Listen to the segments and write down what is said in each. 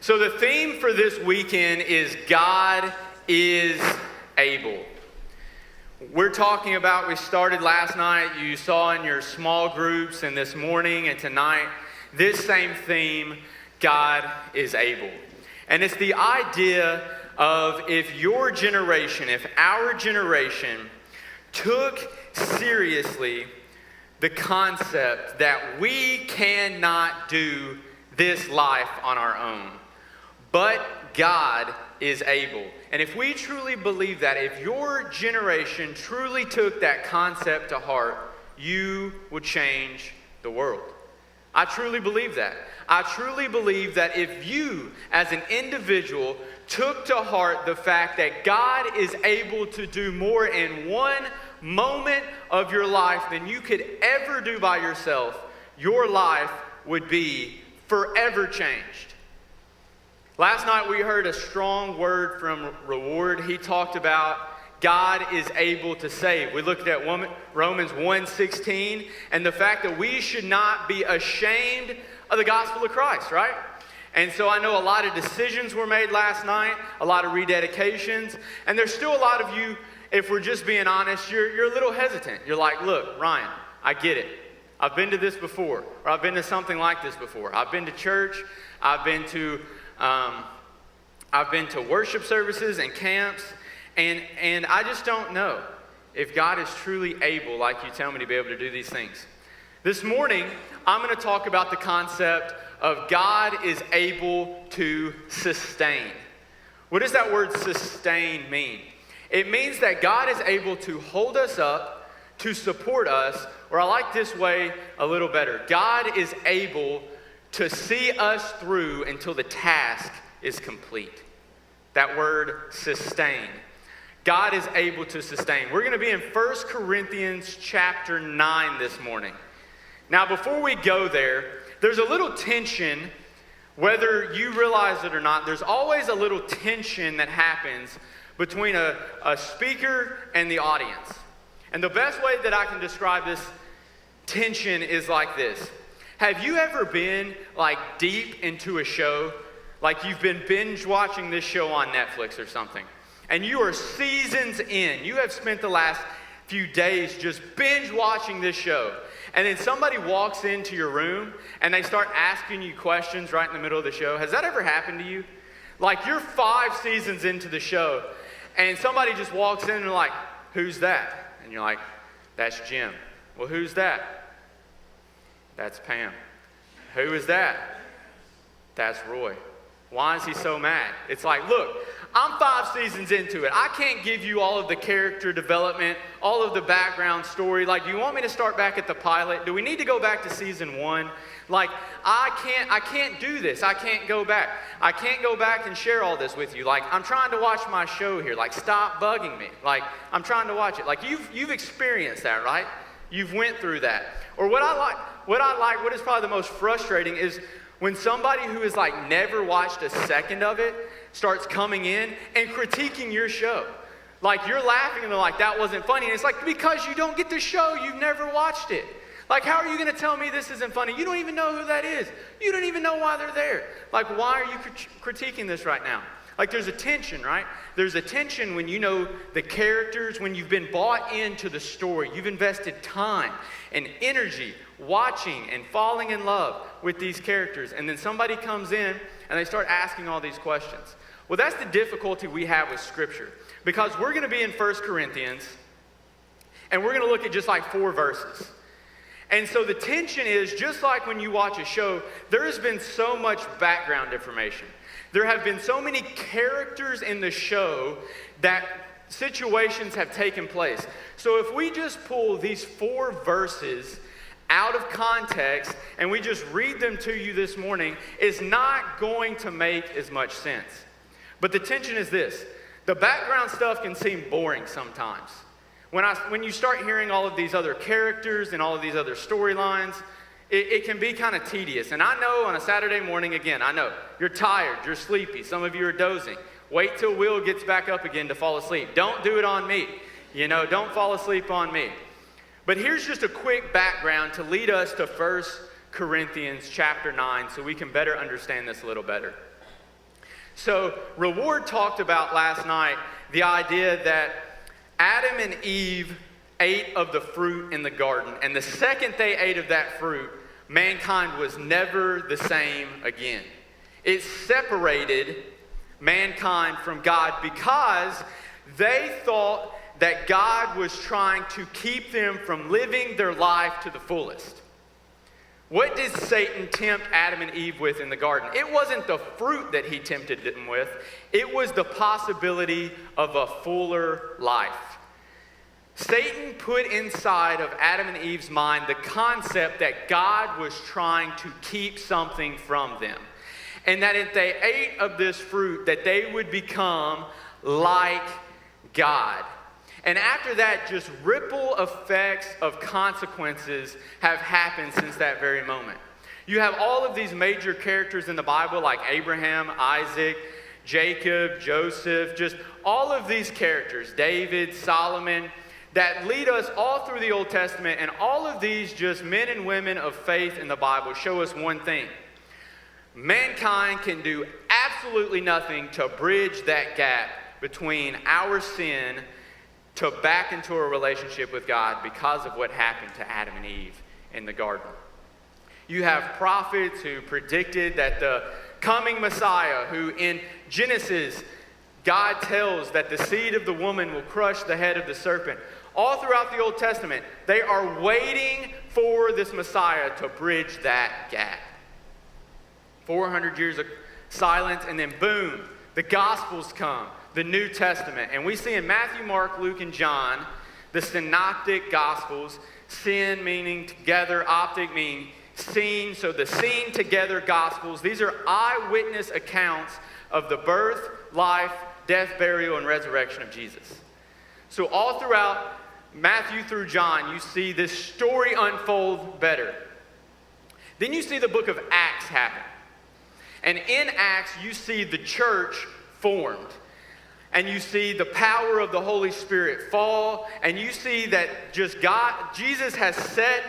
So the theme for this weekend is God is able. We're talking about, we started last night, you saw in your small groups, and this morning and tonight, this same theme, God is able. And it's the idea of if your generation, if our generation took seriously the concept that we cannot do this life on our own, but God is able. And if we truly believe that, if your generation truly took that concept to heart, you would change the world. I truly believe that. I truly believe that if you, as an individual, took to heart the fact that God is able to do more in one moment of your life than you could ever do by yourself, your life would be forever changed. Last night we heard a strong word from Reward. He talked about God is able to save. We looked at Romans 1:16 and the fact that we should not be ashamed of the gospel of Christ, right? And so I know a lot of decisions were made last night, a lot of rededications, and there's still a lot of you, if we're just being honest, you're a little hesitant. You're like, look, Ryan, I get it. I've been to this before, or I've been to something like this before. I've been to church, I've been to worship services and camps, and I just don't know if God is truly able, like you tell me, to be able to do these things. This morning, I'm going to talk about the concept of God is able to sustain. What does that word sustain mean? It means that God is able to hold us up, to support us, or I like this way a little better. God is able to see us through until the task is complete. That word, sustain. God is able to sustain. We're going to be in 1 Corinthians chapter 9 this morning. Now, before we go there, there's a little tension, whether you realize it or not, there's always a little tension that happens between a speaker and the audience. And the best way that I can describe this tension is like this. Have you ever been like deep into a show? Like you've been binge watching this show on Netflix or something, and you are seasons in. You have spent the last few days just binge watching this show. And then somebody walks into your room and they start asking you questions right in the middle of the show. Has that ever happened to you? Like you're 5 seasons into the show and somebody just walks in and they're like, who's that? And you're like, that's Jim. Well, who's that? That's Pam. Who is that? That's Roy. Why is he so mad? It's like, look, I'm 5 seasons into it. I can't give you all of the character development, all of the background story. Like, do you want me to start back at the pilot? Do we need to go back to season 1? Like, I can't do this. I can't go back. I can't go back and share all this with you. Like, I'm trying to watch my show here. Like, stop bugging me. Like, I'm trying to watch it. Like, you've experienced that, right? You've went through that. Or what is probably the most frustrating is when somebody who has like never watched a second of it starts coming in and critiquing your show. Like you're laughing and they're like, that wasn't funny. And it's like, because you don't get the show, you've never watched it. Like, how are you going to tell me this isn't funny? You don't even know who that is. You don't even know why they're there. Like, why are you critiquing this right now? Like, there's a tension, right? There's a tension when you know the characters, when you've been bought into the story. You've invested time and energy watching and falling in love with these characters. And then somebody comes in and they start asking all these questions. Well, that's the difficulty we have with Scripture. Because we're going to be in 1 Corinthians, and we're going to look at just like 4 verses. And so the tension is, just like when you watch a show, there has been so much background information. There have been so many characters in the show that situations have taken place. So if we just pull these 4 verses out of context and we just read them to you this morning, it's not going to make as much sense. But the tension is this. The background stuff can seem boring sometimes. When you start hearing all of these other characters and all of these other storylines, it can be kind of tedious. And I know on a Saturday morning, again, I know you're tired, you're sleepy, some of you are dozing. Wait till Will gets back up again to fall asleep. Don't do it on me. Don't fall asleep on me. But here's just a quick background to lead us to 1 Corinthians chapter 9 so we can better understand this a little better. So Reward talked about last night the idea that Adam and Eve ate of the fruit in the garden, and the second they ate of that fruit, mankind was never the same again. It separated mankind from God because they thought that God was trying to keep them from living their life to the fullest. What did Satan tempt Adam and Eve with in the garden? It wasn't the fruit that he tempted them with. It was the possibility of a fuller life. Satan put inside of Adam and Eve's mind the concept that God was trying to keep something from them. And that if they ate of this fruit, that they would become like God. And after that, just ripple effects of consequences have happened since that very moment. You have all of these major characters in the Bible like Abraham, Isaac, Jacob, Joseph, just all of these characters, David, Solomon, that lead us all through the Old Testament. And all of these just men and women of faith in the Bible show us one thing. Mankind can do absolutely nothing to bridge that gap between our sin to back into a relationship with God because of what happened to Adam and Eve in the garden. You have prophets who predicted that the coming Messiah, who in Genesis, God tells that the seed of the woman will crush the head of the serpent. All throughout the Old Testament, they are waiting for this Messiah to bridge that gap. 400 years of silence, and then boom, the Gospels come. The New Testament. And we see in Matthew, Mark, Luke, and John, the synoptic gospels, sin meaning together, optic meaning seen. So the seen together gospels, these are eyewitness accounts of the birth, life, death, burial, and resurrection of Jesus. So all throughout Matthew through John, you see this story unfold better. Then you see the book of Acts happen. And in Acts, you see the church formed. And you see the power of the Holy Spirit fall, and you see that Jesus has set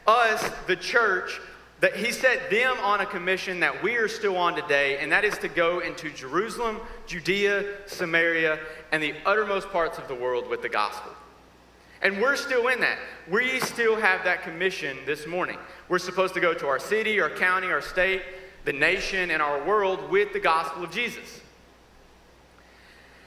us, the church, that he set them on a commission that we are still on today, and that is to go into Jerusalem, Judea, Samaria, and the uttermost parts of the world with the gospel. And we're still in that. We still have that commission this morning. We're supposed to go to our city, our county, our state, the nation, and our world with the gospel of Jesus.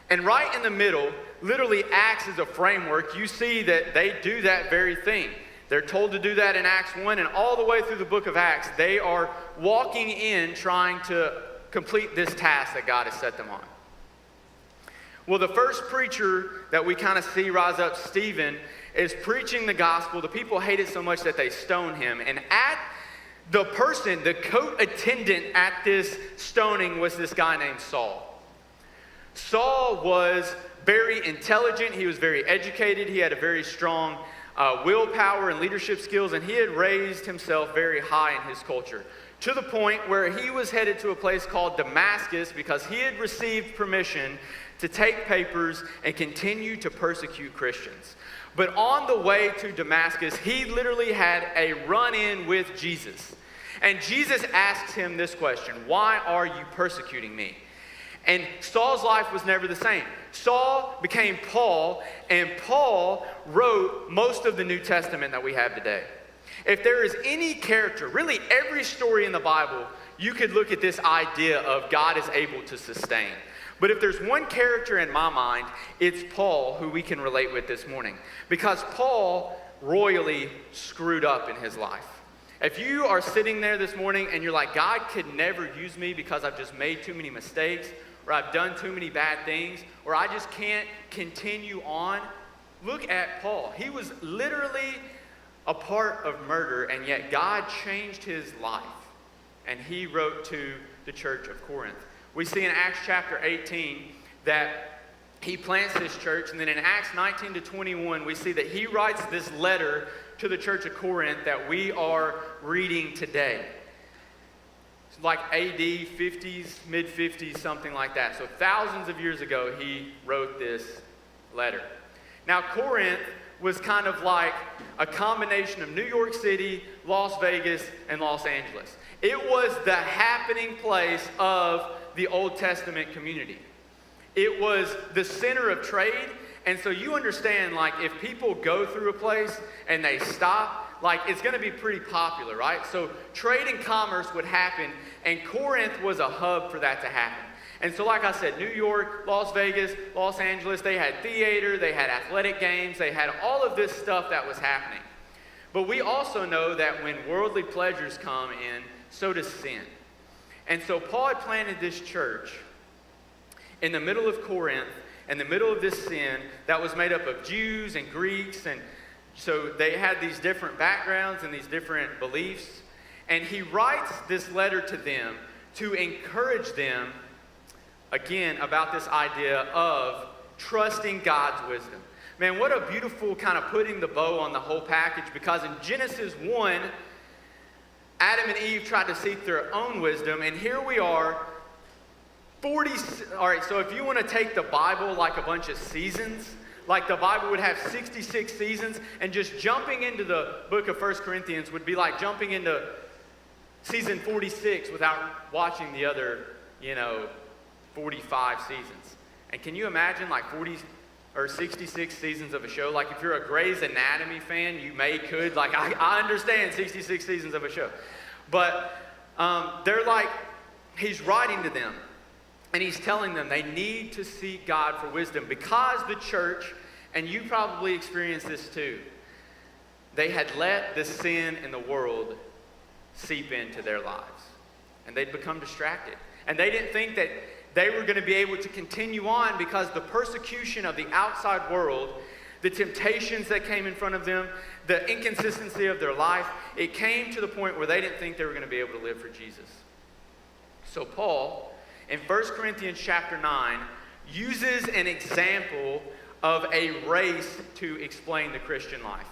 And right in the middle, literally Acts is a framework. You see that they do that very thing. They're told to do that in Acts 1, and all the way through the book of Acts, they are walking in trying to complete this task that God has set them on. Well, the first preacher that we kind of see rise up, Stephen, is preaching the gospel. The people hate it so much that they stone him. And at the coat attendant at this stoning was this guy named Saul. Saul was very intelligent, he was very educated, he had a very strong willpower and leadership skills, and he had raised himself very high in his culture, to the point where he was headed to a place called Damascus because he had received permission to take papers and continue to persecute Christians. But on the way to Damascus, he literally had a run-in with Jesus. And Jesus asks him this question, "Why are you persecuting me?" And Saul's life was never the same. Saul became Paul, and Paul wrote most of the New Testament that we have today. If there is any character, really every story in the Bible, you could look at this idea of God is able to sustain. But if there's one character in my mind, it's Paul, who we can relate with this morning. Because Paul royally screwed up in his life. If you are sitting there this morning and you're like, God could never use me because I've just made too many mistakes, or I've done too many bad things, or I just can't continue on, look at Paul. He was literally a part of murder, and yet God changed his life. And he wrote to the church of Corinth. We see in Acts chapter 18 that he plants this church, and then in Acts 19 to 21, we see that he writes this letter to the church of Corinth that we are reading today. It's like AD 50s, mid-50s, something like that. So thousands of years ago, he wrote this letter. Now, Corinth was kind of like a combination of New York City, Las Vegas, and Los Angeles. It was the happening place of the Old Testament community. It was the center of trade. And so you understand, like, if people go through a place and they stop, like, it's going to be pretty popular, right? So trade and commerce would happen, and Corinth was a hub for that to happen. And so, like I said, New York, Las Vegas, Los Angeles, they had theater, they had athletic games, they had all of this stuff that was happening. But we also know that when worldly pleasures come in, so does sin. And so Paul had planted this church in the middle of Corinth, in the middle of this sin that was made up of Jews and Greeks, and so they had these different backgrounds and these different beliefs. And he writes this letter to them to encourage them, again, about this idea of trusting God's wisdom. Man, what a beautiful kind of putting the bow on the whole package, because in Genesis 1, Adam and Eve tried to seek their own wisdom, and here we are, all right, so if you want to take the Bible like a bunch of seasons, like the Bible would have 66 seasons, and just jumping into the book of 1 Corinthians would be like jumping into season 46 without watching the other, 45 seasons. And can you imagine like 40 or 66 seasons of a show? Like if you're a Grey's Anatomy fan, you could. Like I understand 66 seasons of a show. But they're like, he's writing to them. And he's telling them they need to seek God for wisdom, because the church, and you probably experienced this too, they had let the sin in the world seep into their lives. And they'd become distracted. And they didn't think that they were going to be able to continue on, because the persecution of the outside world, the temptations that came in front of them, the inconsistency of their life, it came to the point where they didn't think they were going to be able to live for Jesus. So Paul, in 1 Corinthians chapter 9, uses an example of a race to explain the Christian life.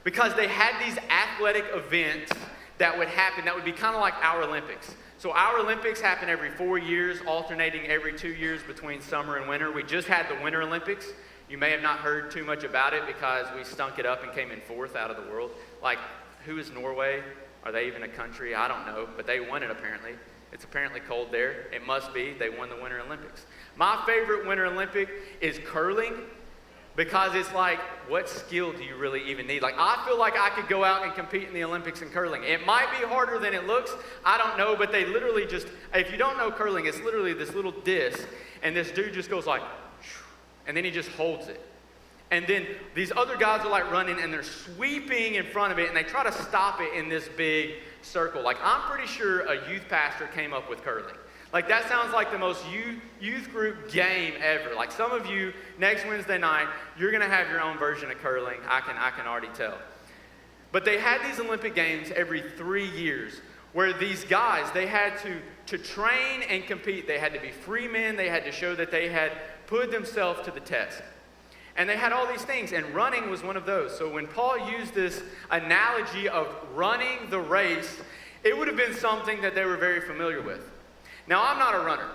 Because they had these athletic events that would happen that would be kind of like our Olympics. So our Olympics happen every 4 years, alternating every 2 years between summer and winter. We just had the Winter Olympics. You may have not heard too much about it because we stunk it up and came in 4th out of the world. Like, who is Norway? Are they even a country? I don't know, but they won it apparently. It's apparently cold there. It must be. They won the Winter Olympics. My favorite Winter Olympic is curling, because it's like, what skill do you really even need? Like, I feel like I could go out and compete in the Olympics in curling. It might be harder than it looks. I don't know, but they literally just, if you don't know curling, it's literally this little disc, and this dude just goes like, and then he just holds it. And then these other guys are like running, and they're sweeping in front of it, and they try to stop it in this big circle. Like, I'm pretty sure a youth pastor came up with curling. Like, that sounds like the most youth group game ever. Like, some of you, next Wednesday night, you're going to have your own version of curling. I can already tell. But they had these Olympic Games every 3 years, where these guys, they had to train and compete. They had to be free men. They had to show that they had put themselves to the test. And they had all these things, and running was one of those. So when Paul used this analogy of running the race, it would have been something that they were very familiar with. Now, I'm not a runner.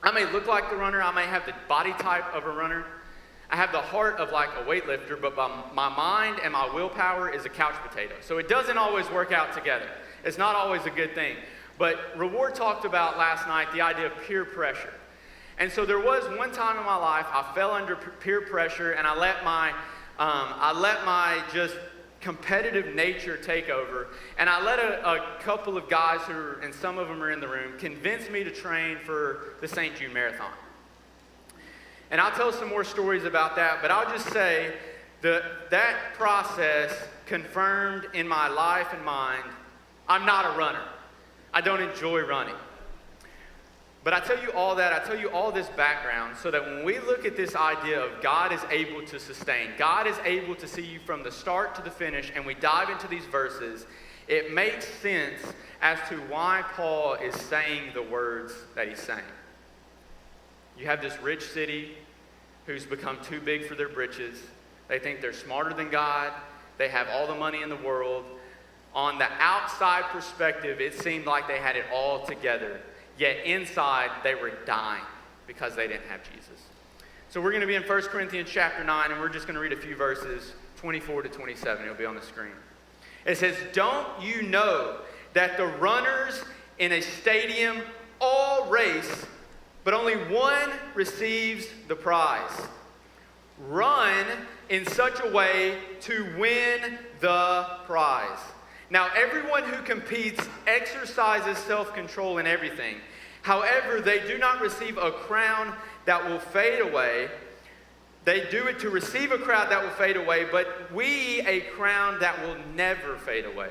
I may look like the runner. I may have the body type of a runner. I have the heart of like a weightlifter, but my mind and my willpower is a couch potato. So it doesn't always work out together. It's not always a good thing. But Reward talked about last night the idea of peer pressure. And so there was one time in my life I fell under peer pressure, and I let my just competitive nature take over, and I let a couple of guys and some of them are in the room, convince me to train for the St. Jude Marathon. And I'll tell some more stories about that, but I'll just say that process confirmed in my life and mind, I'm not a runner. I don't enjoy running. But I tell you all that, I tell you all this background so that when we look at this idea of God is able to sustain, God is able to see you from the start to the finish, and we dive into these verses, it makes sense as to why Paul is saying the words that he's saying. You have this rich city who's become too big for their britches. They think they're smarter than God. They have all the money in the world. On the outside perspective, it seemed like they had it all together. Yet inside, they were dying because they didn't have Jesus. So we're going to be in 1 Corinthians chapter 9, and we're just going to read a few verses, 24 to 27. It'll be on the screen. It says, "Don't you know that the runners in a stadium all race, but only one receives the prize. Run in such a way to win the prize. Now, everyone who competes exercises self-control in everything. However, they do not receive a crown that will fade away. They do it to receive a crown that will fade away, but we a crown that will never fade away.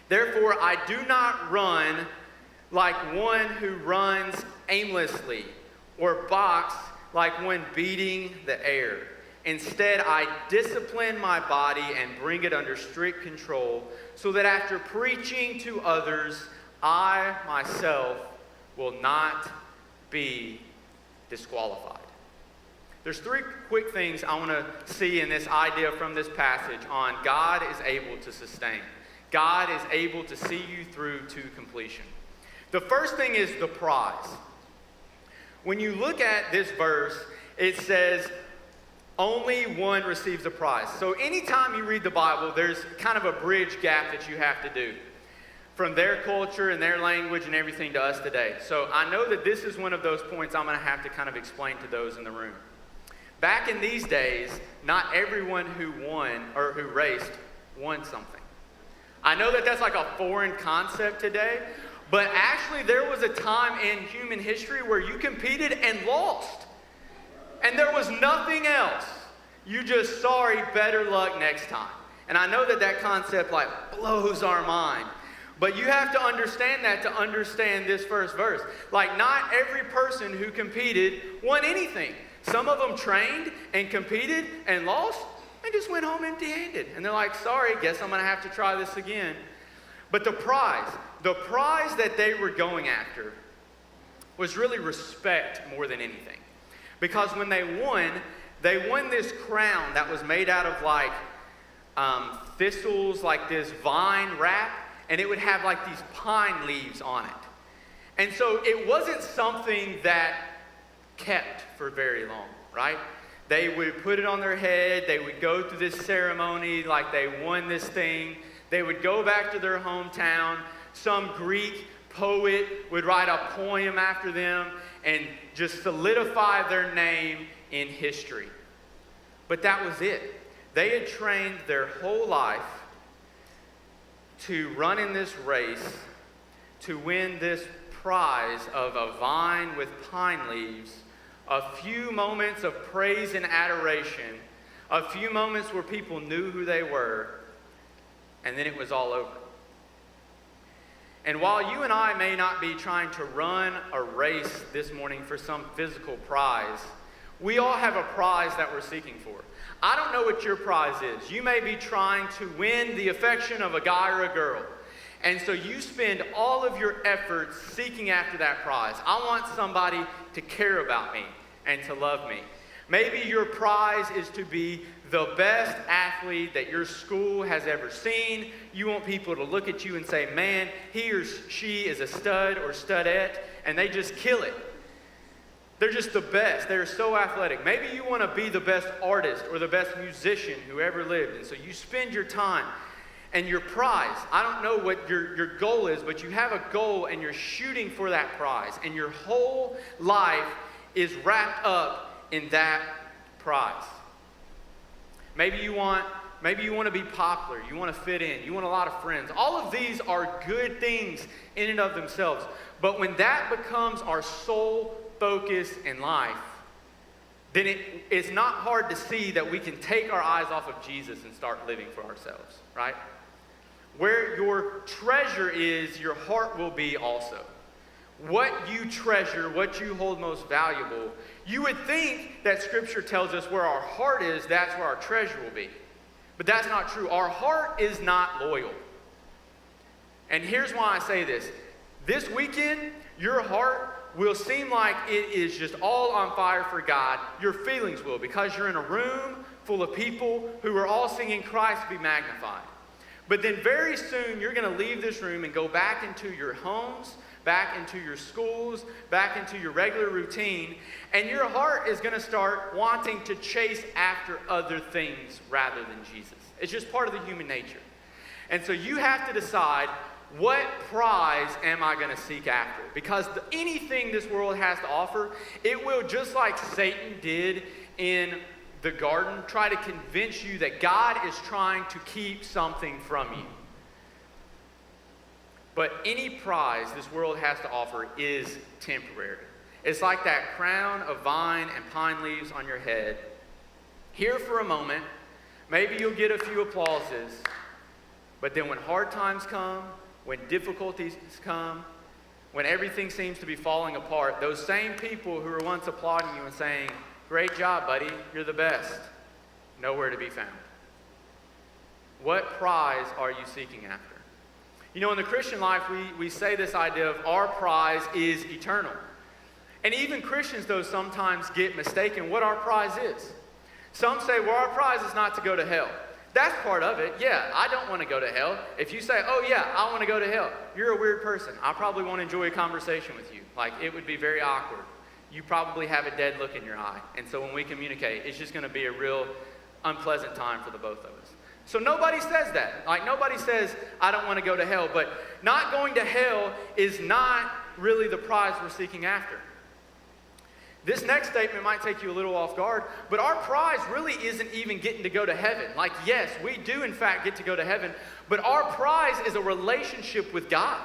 Therefore, I do not run like one who runs aimlessly, or box like one beating the air. Instead, I discipline my body and bring it under strict control, so that after preaching to others, I myself will not be disqualified. There's three quick things I want to see in this idea from this passage on God is able to sustain. God is able to see you through to completion. The first thing is the prize. When you look at this verse, it says, only one receives a prize. So anytime you read the Bible, there's kind of a bridge gap that you have to do from their culture and their language and everything to us today. So I know that this is one of those points I'm going to have to kind of explain to those in the room. Back in these days, not everyone who won or who raced won something. I know that that's like a foreign concept today, but actually there was a time in human history where you competed and lost. And there was nothing else. You just, sorry, better luck next time. And I know that that concept like blows our mind. But you have to understand that to understand this first verse. Like, not every person who competed won anything. Some of them trained and competed and lost and just went home empty-handed. And they're like, sorry, guess I'm going to have to try this again. But the prize that they were going after was really respect more than anything. Because when they won this crown that was made out of like thistles, like this vine wrap, and it would have like these pine leaves on it. And so it wasn't something that kept for very long, right? They would put it on their head, they would go through this ceremony like they won this thing, they would go back to their hometown, some Greek poet would write a poem after them and just solidify their name in history. But that was it. They had trained their whole life to run in this race, to win this prize of a vine with pine leaves, a few moments of praise and adoration, a few moments where people knew who they were, and then it was all over. And while you and I may not be trying to run a race this morning for some physical prize, we all have a prize that we're seeking for. I don't know what your prize is. You may be trying to win the affection of a guy or a girl. And so you spend all of your efforts seeking after that prize. I want somebody to care about me and to love me. Maybe your prize is to be the best athlete that your school has ever seen. You want people to look at you and say, man, he or she is a stud or studette, and they just kill it. They're just the best. They're so athletic. Maybe you want to be the best artist or the best musician who ever lived. And so you spend your time and your prize. I don't know what your goal is, but you have a goal and you're shooting for that prize. And your whole life is wrapped up in that prize. Maybe you want to be popular. You want to fit in. You want a lot of friends. All of these are good things in and of themselves. But when that becomes our sole focus in life, then it's not hard to see that we can take our eyes off of Jesus and start living for ourselves, right? Where your treasure is, your heart will be also. What you treasure, what you hold most valuable, you would think that Scripture tells us where our heart is, that's where our treasure will be. But that's not true. Our heart is not loyal. And here's why I say this. This weekend, your heart will seem like it is just all on fire for God. Your feelings will, because you're in a room full of people who are all singing Christ be magnified. But then very soon, you're going to leave this room and go back into your homes, back into your schools, back into your regular routine, and your heart is going to start wanting to chase after other things rather than Jesus. It's just part of the human nature. And so you have to decide, what prize am I going to seek after? Because anything this world has to offer, it will, just like Satan did in the garden, try to convince you that God is trying to keep something from you. But any prize this world has to offer is temporary. It's like that crown of vine and pine leaves on your head. Here for a moment, maybe you'll get a few applauses, but then when hard times come, when difficulties come, when everything seems to be falling apart, those same people who were once applauding you and saying, "Great job, buddy, you're the best," nowhere to be found. What prize are you seeking after? You know, in the Christian life, we say this idea of our prize is eternal. And even Christians, though, sometimes get mistaken what our prize is. Some say, well, our prize is not to go to hell. That's part of it. Yeah, I don't want to go to hell. If you say, oh yeah, I want to go to hell, you're a weird person. I probably won't enjoy a conversation with you. Like, it would be very awkward. You probably have a dead look in your eye. And so when we communicate, it's just going to be a real unpleasant time for the both of us. So nobody says that. Like, nobody says, I don't want to go to hell. But not going to hell is not really the prize we're seeking after. This next statement might take you a little off guard, but our prize really isn't even getting to go to heaven. Like, yes, we do in fact get to go to heaven, but our prize is a relationship with God.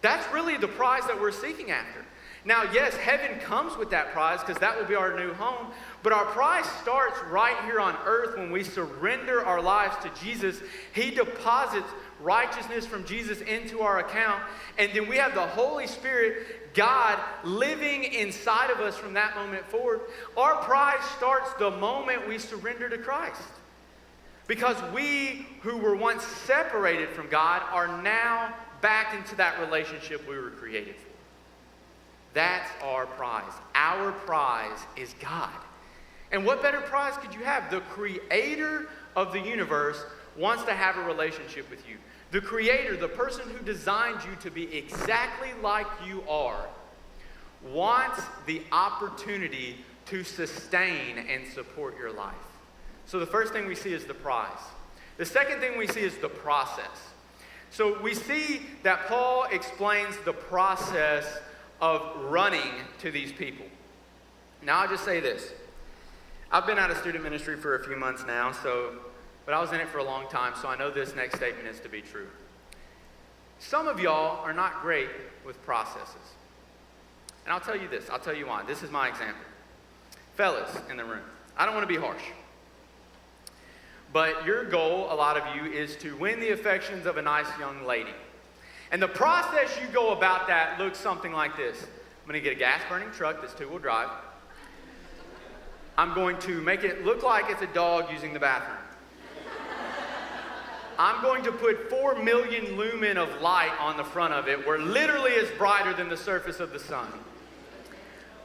That's really the prize that we're seeking after. Now, yes, heaven comes with that prize because that will be our new home, but our prize starts right here on earth when we surrender our lives to Jesus. He deposits righteousness from Jesus into our account, and then we have the Holy Spirit, God, living inside of us from that moment forward. Our prize starts the moment we surrender to Christ. Because we who were once separated from God are now back into that relationship we were created for. That's our prize. Our prize is God. And what better prize could you have? The creator of the universe wants to have a relationship with you. The creator, the person who designed you to be exactly like you are, wants the opportunity to sustain and support your life. So the first thing we see is the prize. The second thing we see is the process. So we see that Paul explains the process of running to these people. Now I'll just say this. I've been out of student ministry for a few months now, but I was in it for a long time, so I know this next statement is to be true. Some of y'all are not great with processes. And I'll tell you this. I'll tell you why. This is my example. Fellas in the room, I don't want to be harsh. But your goal, a lot of you, is to win the affections of a nice young lady. And the process you go about that looks something like this. I'm going to get a gas-burning truck that's two-wheel drive. I'm going to make it look like it's a dog using the bathroom. I'm going to put 4 million lumen of light on the front of it, where literally it's brighter than the surface of the sun.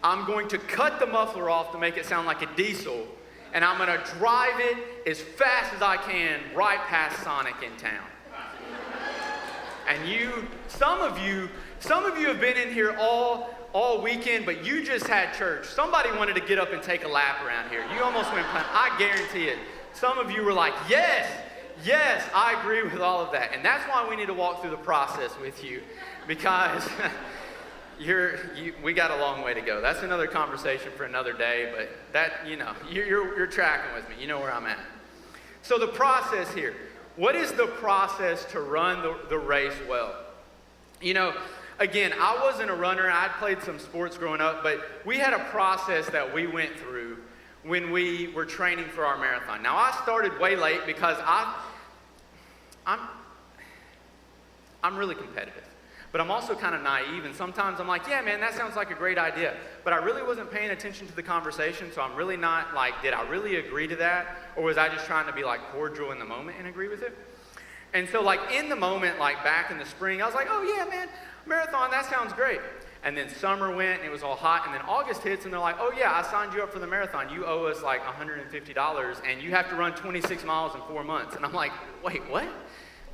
I'm going to cut the muffler off to make it sound like a diesel, and I'm going to drive it as fast as I can right past Sonic in town. And some of you have been in here all weekend, but you just had church. Somebody wanted to get up and take a lap around here. You almost went, I guarantee it. Some of you were like, yes, I agree with all of that. And that's why we need to walk through the process with you, because we got a long way to go. That's another conversation for another day, but you're tracking with me. You know where I'm at. So the process here. What is the process to run the race well? You know, again, I wasn't a runner. I'd played some sports growing up, but we had a process that we went through when we were training for our marathon. Now, I started way late because I'm really competitive, but I'm also kind of naive, and sometimes I'm like, yeah, man, that sounds like a great idea, but I really wasn't paying attention to the conversation, so I'm really not like, did I really agree to that, or was I just trying to be like cordial in the moment and agree with it? And so like in the moment, like back in the spring, I was like, oh yeah, man, marathon, that sounds great. And then summer went, and it was all hot, and then August hits, and they're like, oh yeah, I signed you up for the marathon. You owe us like $150, and you have to run 26 miles in 4 months. And I'm like, wait, what?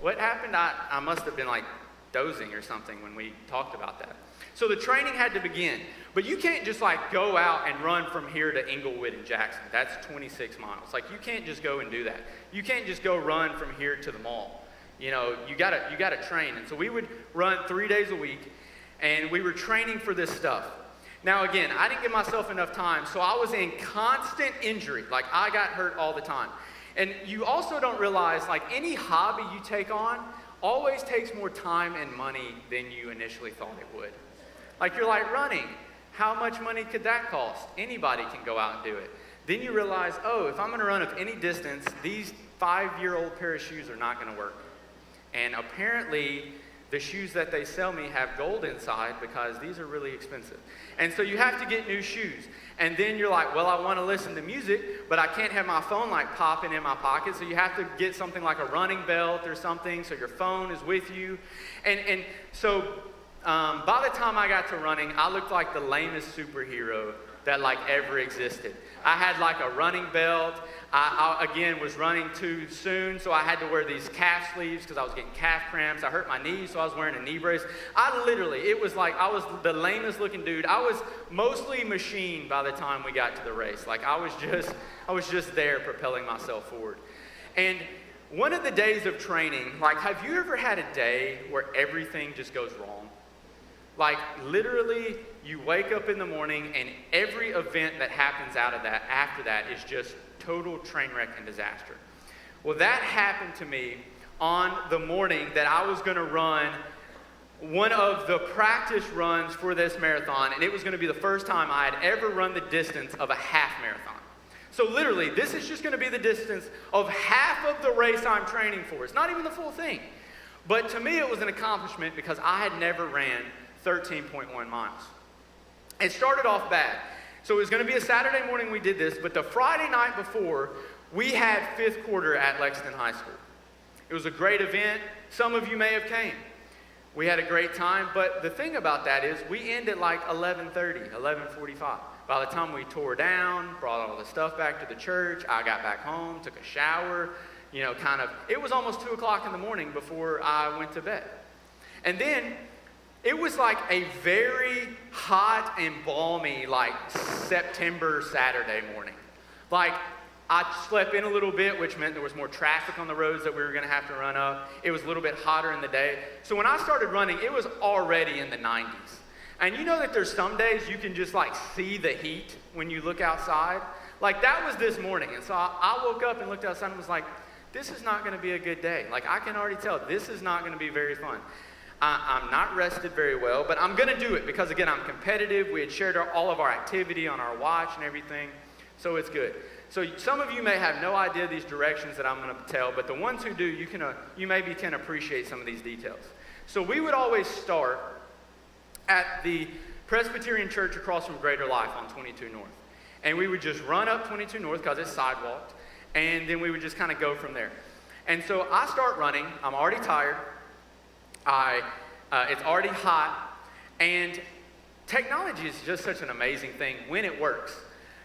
What happened? I must have been like dozing or something when we talked about that. So the training had to begin. But you can't just like go out and run from here to Inglewood and Jackson. That's 26 miles. Like, you can't just go and do that. You can't just go run from here to the mall. You know, you gotta train. And so we would run 3 days a week, and we were training for this stuff. Now again, I didn't give myself enough time, so I was in constant injury. Like, I got hurt all the time. And you also don't realize, like, any hobby you take on always takes more time and money than you initially thought it would. Like, you're like, running, how much money could that cost? Anybody can go out and do it. Then you realize, oh, if I'm gonna run up any distance, these 5-year-old pair of shoes are not gonna work. And apparently, the shoes that they sell me have gold inside because these are really expensive. And so you have to get new shoes. And then you're like, well, I want to listen to music, but I can't have my phone like popping in my pocket. So you have to get something like a running belt or something so your phone is with you. And so by the time I got to running, I looked like the lamest superhero that like ever existed. I had like a running belt. I again was running too soon, so I had to wear these calf sleeves because I was getting calf cramps. I hurt my knee, so I was wearing a knee brace. It was like I was the lamest looking dude. I was mostly machine by the time we got to the race. Like I was just there propelling myself forward. And one of the days of training, like, have you ever had a day where everything just goes wrong? Like, literally, you wake up in the morning and every event that happens after that is just total train wreck and disaster. Well, that happened to me on the morning that I was going to run one of the practice runs for this marathon, and it was going to be the first time I had ever run the distance of a half marathon. So literally, this is just going to be the distance of half of the race I'm training for. It's not even the full thing. But to me, it was an accomplishment because I had never ran 13.1 miles. It started off bad. So it was going to be a Saturday morning we did this, but the Friday night before, we had fifth quarter at Lexington High School. It was a great event. Some of you may have came. We had a great time, but the thing about that is we ended at like 11:30, 11:45. By the time we tore down, brought all the stuff back to the church, I got back home, took a shower, it was almost 2 o'clock in the morning before I went to bed. And then it was like a very hot and balmy, like September Saturday morning. Like, I slept in a little bit, which meant there was more traffic on the roads that we were gonna have to run up. It was a little bit hotter in the day. So when I started running, it was already in the 90s. And you know that there's some days you can just like see the heat when you look outside? Like that was this morning. And so I woke up and looked outside and was like, this is not gonna be a good day. Like I can already tell this is not gonna be very fun. I'm not rested very well, but I'm gonna do it because again, I'm competitive. We had shared all of our activity on our watch and everything, so it's good. So some of you may have no idea these directions that I'm gonna tell, but the ones who do, you maybe can appreciate some of these details. So we would always start at the Presbyterian Church across from Greater Life on 22 North. And we would just run up 22 North because it's sidewalked, and then we would just kind of go from there. And so I start running, I'm already tired, it's already hot, and technology is just such an amazing thing when it works.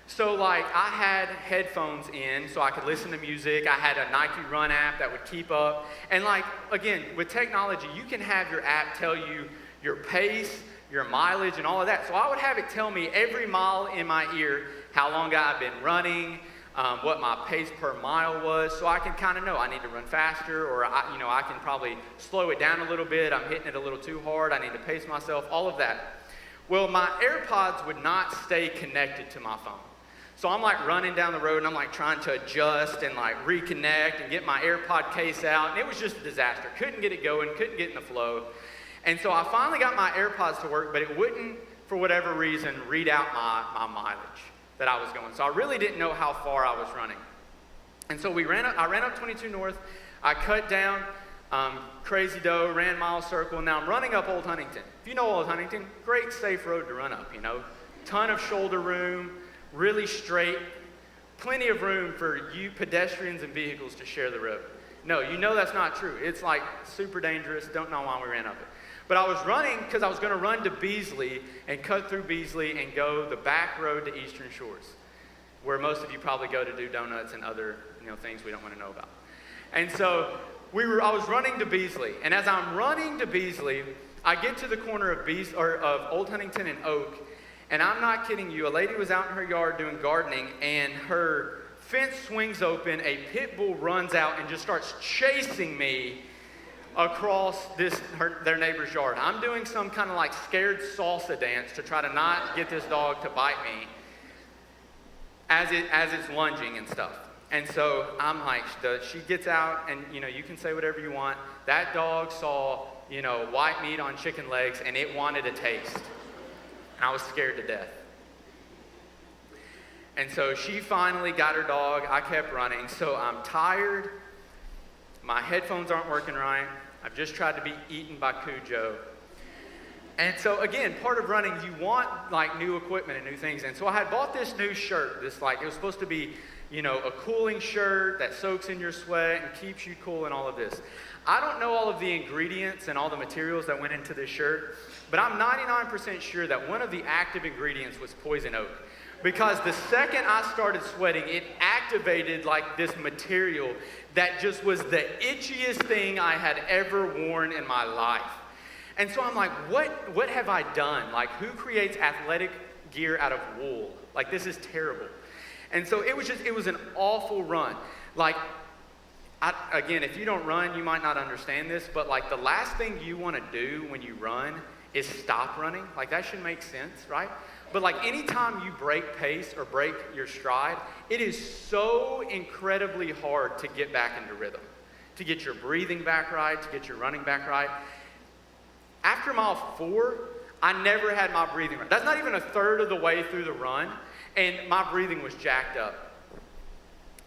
So like I had headphones in so I could listen to music. I had a Nike Run app that would keep up. And like, again, with technology, you can have your app tell you your pace, your mileage, and all of that. So I would have it tell me every mile in my ear how long I've been running, what my pace per mile was, so I can kind of know I need to run faster, or I can probably slow it down a little bit. I'm hitting it a little too hard. I need to pace myself, all of that. Well, my AirPods would not stay connected to my phone. So I'm like running down the road and I'm like trying to adjust and like reconnect and get my AirPod case out, and it was just a disaster. Couldn't get it going, couldn't get in the flow. And so I finally got my AirPods to work, but it wouldn't, for whatever reason, read out my mileage that I was going. So I really didn't know how far I was running. And so I ran up 22 North, I cut down Crazy Dough, ran Mile Circle, and now I'm running up Old Huntington. If you know Old Huntington, great safe road to run up, ton of shoulder room, really straight, plenty of room for you pedestrians and vehicles to share the road. No, that's not true. It's like super dangerous, don't know why we ran up it. But I was running because I was going to run to Beasley and cut through Beasley and go the back road to Eastern Shores, where most of you probably go to do donuts and other things we don't want to know about. And so I was running to Beasley, and as I'm running to Beasley, I get to the corner of Old Huntington and Oak, and I'm not kidding you, a lady was out in her yard doing gardening, and her fence swings open, a pit bull runs out and just starts chasing me across their neighbor's yard. I'm doing some kind of like scared salsa dance to try to not get this dog to bite me as it's lunging and stuff. And so I'm like, she gets out, and you can say whatever you want. That dog saw white meat on chicken legs, and it wanted a taste. And I was scared to death. And so she finally got her dog. I kept running. So I'm tired. My headphones aren't working right. I've just tried to be eaten by Cujo. And so again, part of running, you want like new equipment and new things. And so I had bought this new shirt. It was supposed to be, a cooling shirt that soaks in your sweat and keeps you cool and all of this. I don't know all of the ingredients and all the materials that went into this shirt, but I'm 99% sure that one of the active ingredients was poison oak. Because the second I started sweating, it activated like this material that just was the itchiest thing I had ever worn in my life. And so I'm like, what have I done? Like, who creates athletic gear out of wool? Like, this is terrible. And so it was an awful run. Like, again, if you don't run, you might not understand this, but like the last thing you want to do when you run is stop running. Like, that should make sense, right? But like anytime you break pace or break your stride, it is so incredibly hard to get back into rhythm, to get your breathing back right, to get your running back right. After mile 4, I never had my breathing right. That's not even a third of the way through the run, and my breathing was jacked up.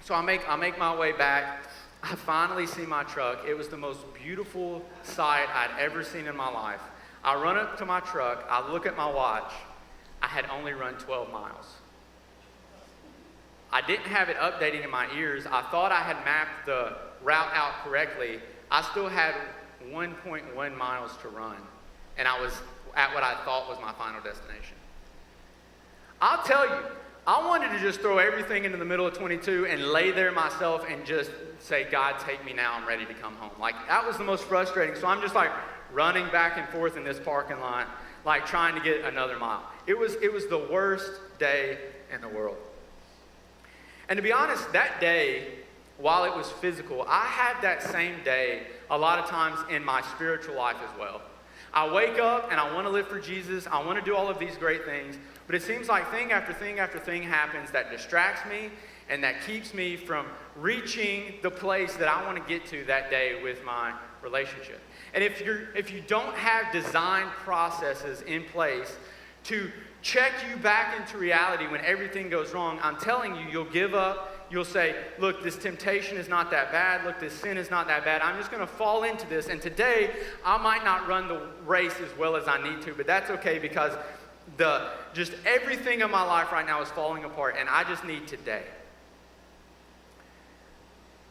So I make my way back. I finally see my truck. It was the most beautiful sight I'd ever seen in my life. I run up to my truck. I look at my watch. I had only run 12 miles. I didn't have it updating in my ears. I thought I had mapped the route out correctly. I still had 1.1 miles to run, and I was at what I thought was my final destination. I'll tell you, I wanted to just throw everything into the middle of 22 and lay there myself and just say, God, take me now. I'm ready to come home. Like, that was the most frustrating. So I'm just like running back and forth in this parking lot, like trying to get another mile. It was the worst day in the world. And to be honest, that day, while it was physical, I had that same day a lot of times in my spiritual life as well. I wake up and I want to live for Jesus. I want to do all of these great things. But it seems like thing after thing after thing happens that distracts me and that keeps me from reaching the place that I want to get to that day with my relationship. And if you don't have design processes in place to check you back into reality when everything goes wrong, I'm telling you, you'll give up. You'll say, look, this temptation is not that bad. Look, this sin is not that bad. I'm just going to fall into this. And today, I might not run the race as well as I need to, but that's okay because just everything in my life right now is falling apart, and I just need today.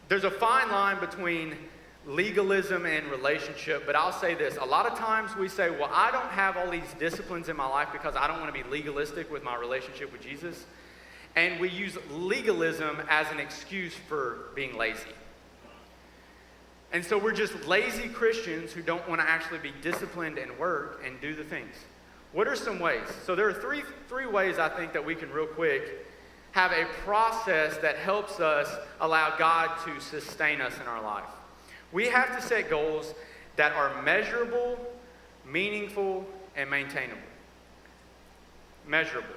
There's a fine line between legalism and relationship, but I'll say this. A lot of times we say, well, I don't have all these disciplines in my life because I don't want to be legalistic with my relationship with Jesus. And we use legalism as an excuse for being lazy. And so we're just lazy Christians who don't want to actually be disciplined and work and do the things. What are some ways? So there are three ways I think that we can real quick have a process that helps us allow God to sustain us in our life. We have to set goals that are measurable, meaningful, and maintainable. Measurable.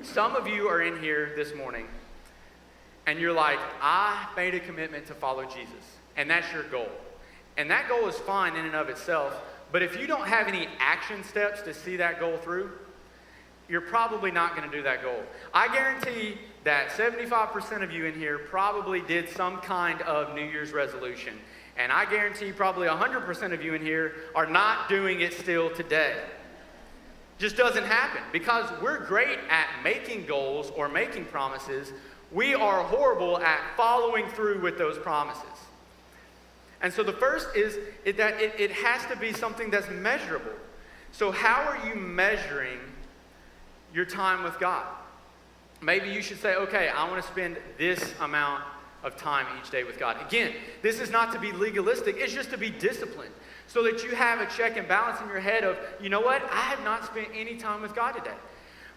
Some of you are in here this morning, and you're like, I made a commitment to follow Jesus, and that's your goal. And that goal is fine in and of itself, but if you don't have any action steps to see that goal through, you're probably not going to do that goal. I guarantee that 75% of you in here probably did some kind of New Year's resolution, and I guarantee probably 100% of you in here are not doing it still today. Just doesn't happen because we're great at making goals or making promises. We are horrible at following through with those promises. And so the first is that it has to be something that's measurable. So how are you measuring your time with God? Maybe you should say, okay, I want to spend this amount of time each day with God. Again, this is not to be legalistic. It's just to be disciplined. So that you have a check and balance in your head of, you know what, I have not spent any time with God today.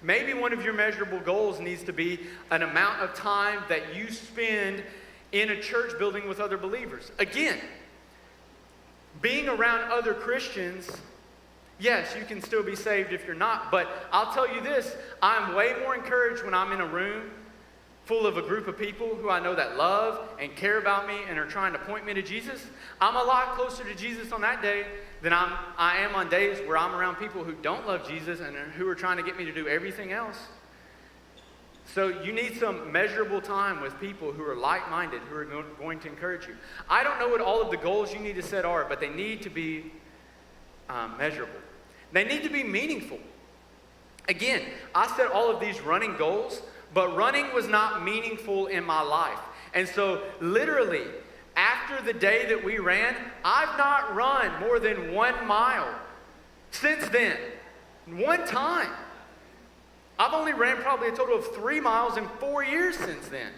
Maybe one of your measurable goals needs to be an amount of time that you spend in a church building with other believers. Again, being around other Christians, yes, you can still be saved if you're not, but I'll tell you this, I'm way more encouraged when I'm in a room full of a group of people who I know that love and care about me and are trying to point me to Jesus. I'm a lot closer to Jesus on that day than I am on days where I'm around people who don't love Jesus and who are trying to get me to do everything else. So you need some measurable time with people who are like-minded, who are going to encourage you. I don't know what all of the goals you need to set are, but they need to be measurable. They need to be meaningful. Again, I set all of these running goals, but running was not meaningful in my life. And so literally, after the day that we ran, I've not run more than 1 mile since then. One time. I've only ran probably a total of 3 miles in 4 years since then.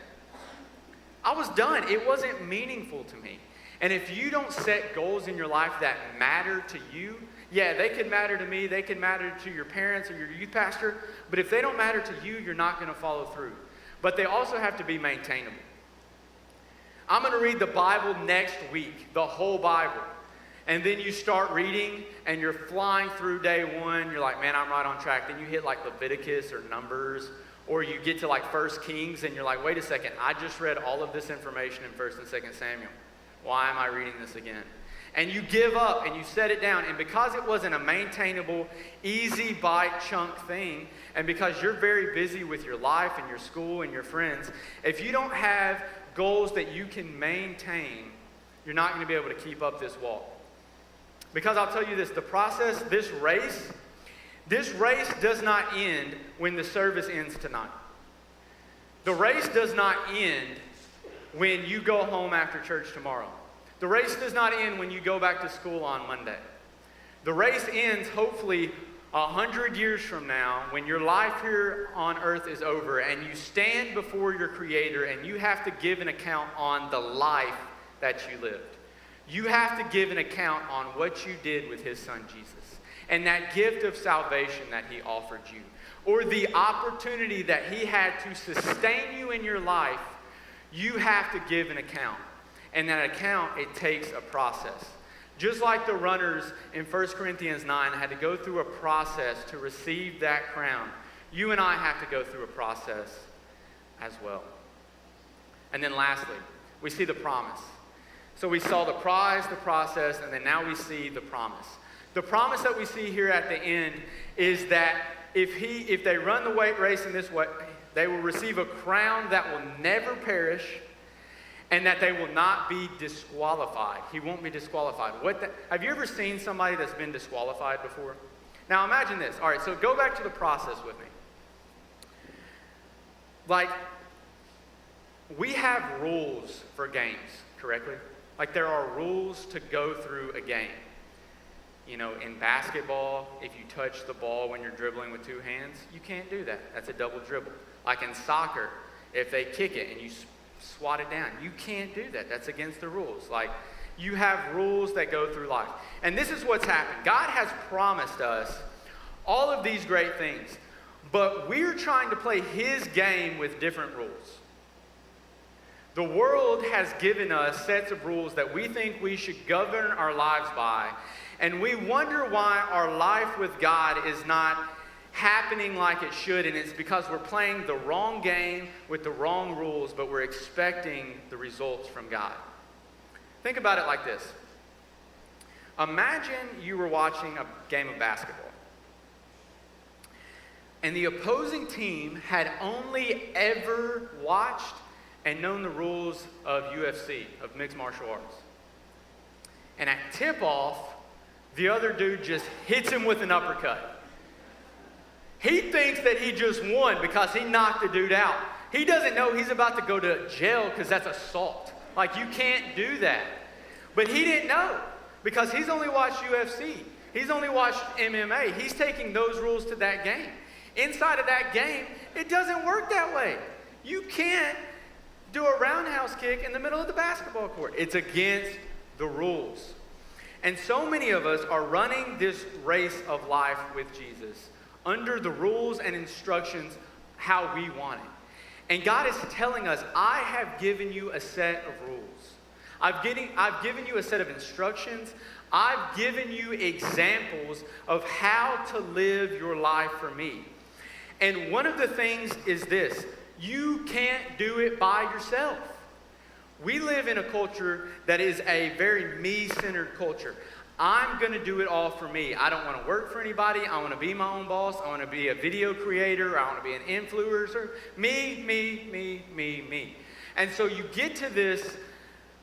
I was done. It wasn't meaningful to me. And if you don't set goals in your life that matter to you, yeah, they could matter to me, they could matter to your parents or your youth pastor, but if they don't matter to you, you're not going to follow through. But they also have to be maintainable. I'm going to read the Bible next week, the whole Bible. And then you start reading and you're flying through day 1. You're like, man, I'm right on track. Then you hit like Leviticus or Numbers, or you get to like 1 Kings and you're like, wait a second, I just read all of this information in 1 and 2 Samuel. Why am I reading this again? And you give up and you set it down. And because it wasn't a maintainable, easy bite chunk thing, and because you're very busy with your life and your school and your friends, if you don't have goals that you can maintain, you're not going to be able to keep up this walk. Because I'll tell you this, the process, this race does not end when the service ends tonight. The race does not end when you go home after church tomorrow. The race does not end when you go back to school on Monday. The race ends hopefully 100 years from now when your life here on earth is over and you stand before your Creator and you have to give an account on the life that you lived. You have to give an account on what you did with His Son Jesus and that gift of salvation that He offered you, or the opportunity that He had to sustain you in your life. You have to give an account. And that account, it takes a process. Just like the runners in 1 Corinthians 9 had to go through a process to receive that crown, you and I have to go through a process as well. And then lastly, we see the promise. So we saw the prize, the process, and then now we see the promise. The promise that we see here at the end is that if they run the race in this way, they will receive a crown that will never perish, and that they will not be disqualified. He won't be disqualified. Have you ever seen somebody that's been disqualified before? Now imagine this. All right, so go back to the process with me. Like, we have rules for games, correctly? Like, there are rules to go through a game. You know, in basketball, if you touch the ball when you're dribbling with 2 hands, you can't do that. That's a double dribble. Like in soccer, if they kick it and you swat it down, you can't do that. That's against the rules. Like, you have rules that go through life. And this is what's happened. God has promised us all of these great things, but we're trying to play His game with different rules. The world has given us sets of rules that we think we should govern our lives by, and we wonder why our life with God is not happening like it should, and it's because we're playing the wrong game with the wrong rules, but we're expecting the results from God. Think about it like this. Imagine you were watching a game of basketball, and the opposing team had only ever watched and known the rules of UFC, of mixed martial arts. And at tip-off, the other dude just hits him with an uppercut. He thinks that he just won because he knocked the dude out. He doesn't know he's about to go to jail because that's assault. Like, you can't do that. But he didn't know because he's only watched UFC. He's only watched MMA. He's taking those rules to that game. Inside of that game, it doesn't work that way. You can't do a roundhouse kick in the middle of the basketball court. It's against the rules. And so many of us are running this race of life with Jesus under the rules and instructions how we want it. And God is telling us, I have given you a set of rules. I've given you a set of instructions. I've given you examples of how to live your life for me. And one of the things is this: you can't do it by yourself. We live in a culture that is a very me-centered culture. I'm going to do it all for me. I don't want to work for anybody. I want to be my own boss. I want to be a video creator. I want to be an influencer. Me, me, me, me, me. And so you get to this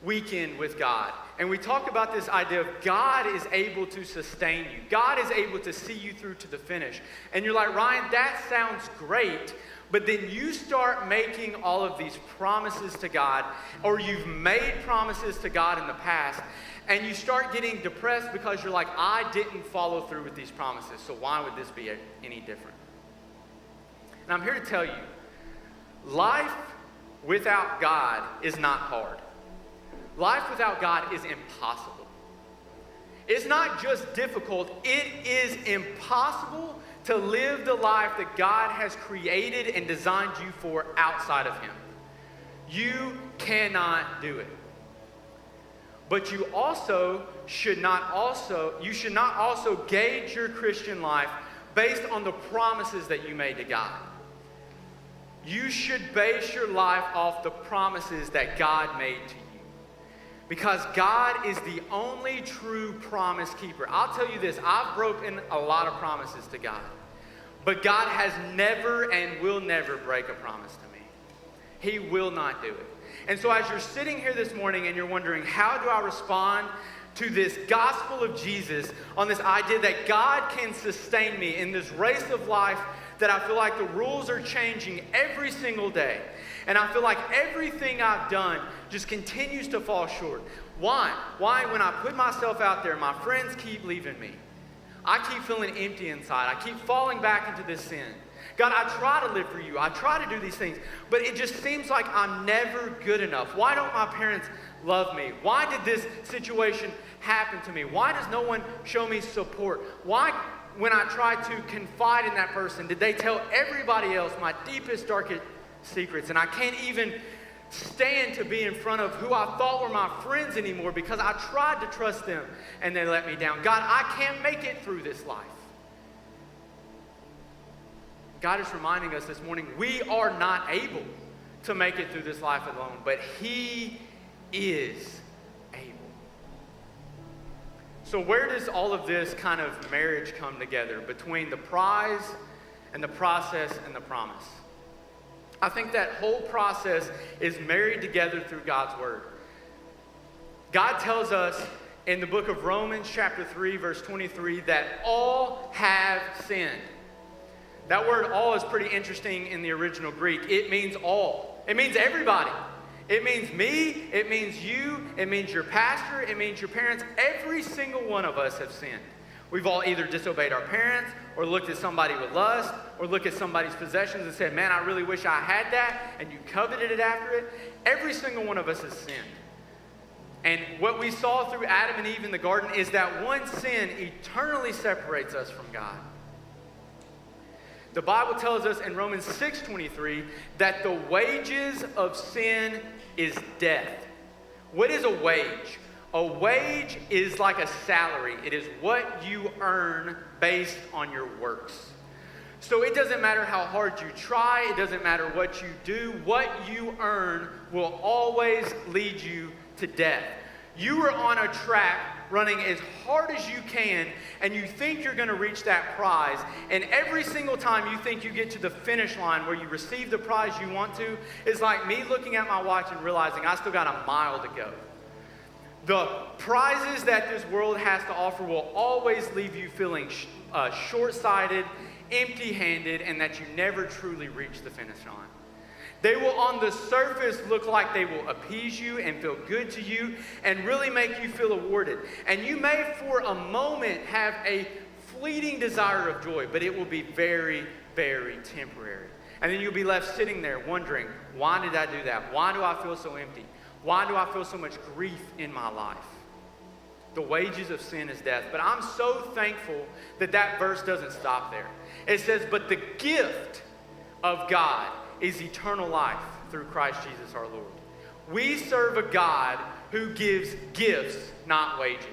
weekend with God, and we talk about this idea of God is able to sustain you. God is able to see you through to the finish. And you're like, Ryan, that sounds great. But then you start making all of these promises to God, or you've made promises to God in the past, and you start getting depressed because you're like, I didn't follow through with these promises, so why would this be any different? And I'm here to tell you, life without God is not hard. Life without God is impossible. It's not just difficult, it is impossible to live the life that God has created and designed you for outside of Him. You cannot do it. But you should not also gauge your Christian life based on the promises that you made to God. You should base your life off the promises that God made to you. Because God is the only true promise keeper. I'll tell you this, I've broken a lot of promises to God. But God has never and will never break a promise to me. He will not do it. And so as you're sitting here this morning and you're wondering, how do I respond to this gospel of Jesus on this idea that God can sustain me in this race of life that I feel like the rules are changing every single day. And I feel like everything I've done just continues to fall short. Why? Why, when I put myself out there, my friends keep leaving me. I keep feeling empty inside. I keep falling back into this sin. God, I try to live for you. I try to do these things, but it just seems like I'm never good enough. Why don't my parents love me? Why did this situation happen to me? Why does no one show me support? Why, when I try to confide in that person, did they tell everybody else my deepest, darkest secrets? And I can't even stand to be in front of who I thought were my friends anymore because I tried to trust them and they let me down. God, I can't make it through this life. God is reminding us this morning, we are not able to make it through this life alone, but He is able. So where does all of this kind of marriage come together between the prize and the process and the promise? I think that whole process is married together through God's Word. God tells us in the book of Romans chapter 3, verse 23, that all have sinned. That word all is pretty interesting in the original Greek. It means all. It means everybody. It means me. It means you. It means your pastor. It means your parents. Every single one of us have sinned. We've all either disobeyed our parents or looked at somebody with lust or looked at somebody's possessions and said, man, I really wish I had that, and you coveted it after it. Every single one of us has sinned. And what we saw through Adam and Eve in the garden is that one sin eternally separates us from God. The Bible tells us in Romans 6:23 that the wages of sin is death. What is a wage? A wage is like a salary. It is what you earn based on your works. So it doesn't matter how hard you try. It doesn't matter what you do. What you earn will always lead you to death. You are on a track running as hard as you can, and you think you're going to reach that prize. And every single time you think you get to the finish line where you receive the prize you want to, it's like me looking at my watch and realizing I still got a mile to go. The prizes that this world has to offer will always leave you feeling short-sighted, empty-handed, and that you never truly reach the finish line. They will on the surface look like they will appease you and feel good to you and really make you feel awarded. And you may for a moment have a fleeting desire of joy, but it will be very, very temporary. And then you'll be left sitting there wondering, why did I do that? Why do I feel so empty? Why do I feel so much grief in my life? The wages of sin is death. But I'm so thankful that that verse doesn't stop there. It says, but the gift of God is eternal life through Christ Jesus our Lord. We serve a God who gives gifts, not wages.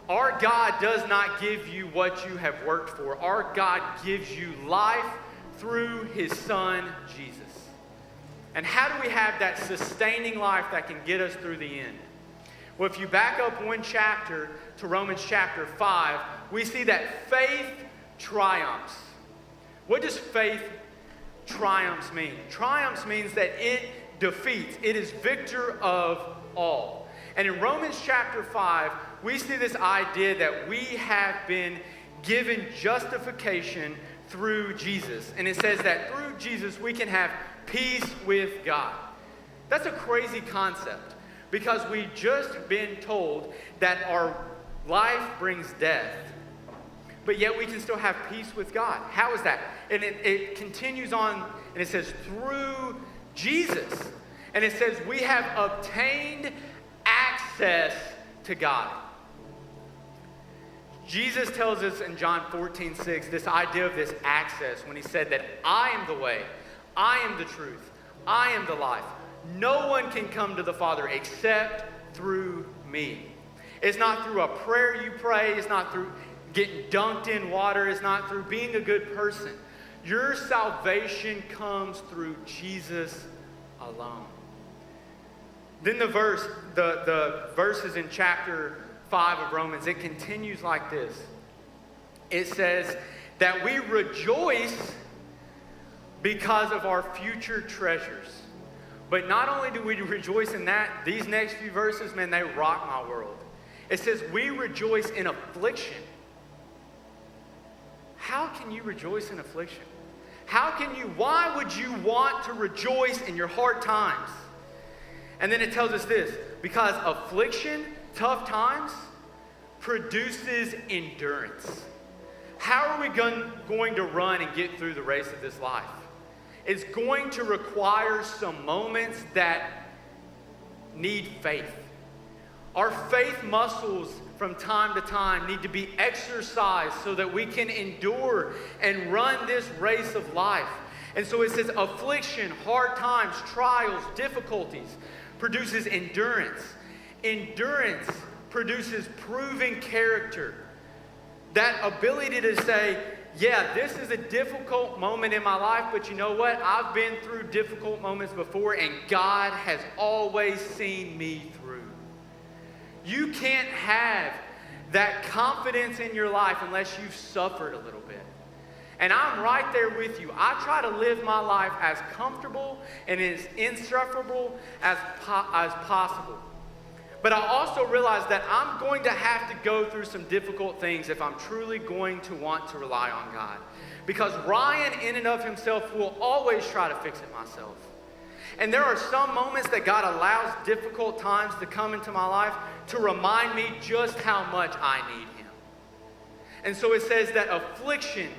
Our God does not give you what you have worked for. Our God gives you life through his Son, Jesus. And how do we have that sustaining life that can get us through the end? Well, if you back up one chapter to Romans chapter 5, we see that faith triumphs. What does faith triumphs mean? Triumphs means that it defeats. It is victor of all. And in Romans chapter 5, we see this idea that we have been given justification through Jesus. And it says that through Jesus we can have peace with God. That's a crazy concept because we just been told that our life brings death, but yet we can still have peace with God. How is that? And it continues on and it says through Jesus. And it says we have obtained access to God. Jesus tells us in John 14:6 this idea of this access when he said that I am the way, I am the truth, I am the life. No one can come to the Father except through me. It's not through a prayer you pray. It's not through getting dunked in water. It's not through being a good person. Your salvation comes through Jesus alone. Then the verses in chapter 5 of Romans, it continues like this. It says that we rejoice because of our future treasures. But not only do we rejoice in that, these next few verses, man, they rock my world. It says we rejoice in affliction. How can you rejoice in affliction? Why would you want to rejoice in your hard times? And then it tells us this, because affliction, tough times, produces endurance. How are we going to run and get through the race of this life? It's going to require some moments that need faith. Our faith muscles from time to time need to be exercised so that we can endure and run this race of life. And so it says affliction, hard times, trials, difficulties produces endurance. Endurance produces proven character. That ability to say, yeah, this is a difficult moment in my life, but you know what? I've been through difficult moments before, and God has always seen me through. You can't have that confidence in your life unless you've suffered a little bit. And I'm right there with you. I try to live my life as comfortable and as insufferable as possible. But I also realize that I'm going to have to go through some difficult things if I'm truly going to want to rely on God. Because Ryan, in and of himself, will always try to fix it myself. And there are some moments that God allows difficult times to come into my life to remind me just how much I need Him. And so it says that affliction